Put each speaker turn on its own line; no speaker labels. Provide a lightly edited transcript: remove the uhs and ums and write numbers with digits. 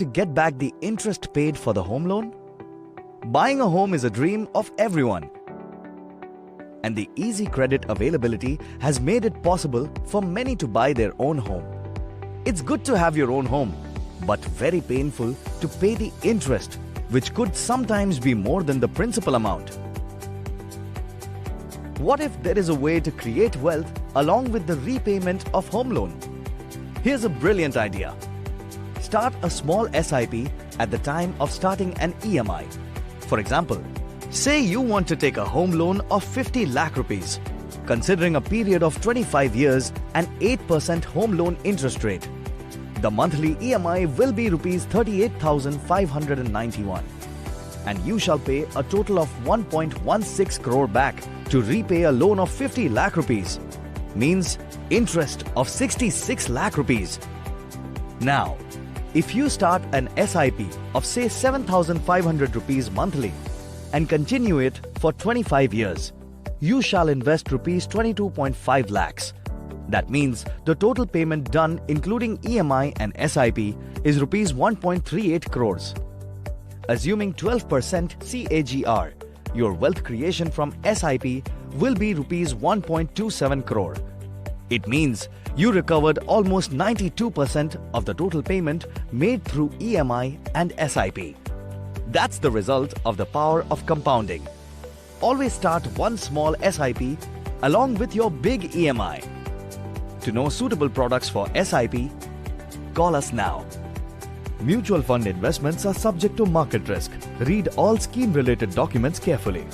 to get back the interest paid for the home loan? Buying a home is a dream of everyone. And the easy credit availability has made it possible for many to buy their own home. It's good to have your own home, but very painful to pay the interest, which could sometimes be more than the principal amount. What if there is a way to create wealth along with the repayment of home loan? Here's a brilliant idea. Start a small SIP at the time of starting an EMI. For example, say you want to take a home loan of 50 lakh rupees, considering a period of 25 years and 8% home loan interest rate. The monthly EMI will be rupees 38,591, and you shall pay a total of 1.16 crore back to repay a loan of 50 lakh rupees, means interest of 66 lakh rupees. Now, if you start an SIP of say 7,500 rupees monthly and continue it for 25 years, you shall invest rupees 22.5 lakhs. That means the total payment done including EMI and SIP is rupees 1.38 crores. Assuming 12% CAGR, your wealth creation from SIP will be rupees 1.27 crore. It means you recovered almost 92% of the total payment made through EMI and SIP. That's the result of the power of compounding. Always start one small SIP along with your big EMI. To know suitable products for SIP, call us now. Mutual fund investments are subject to market risk. Read all scheme-related documents carefully.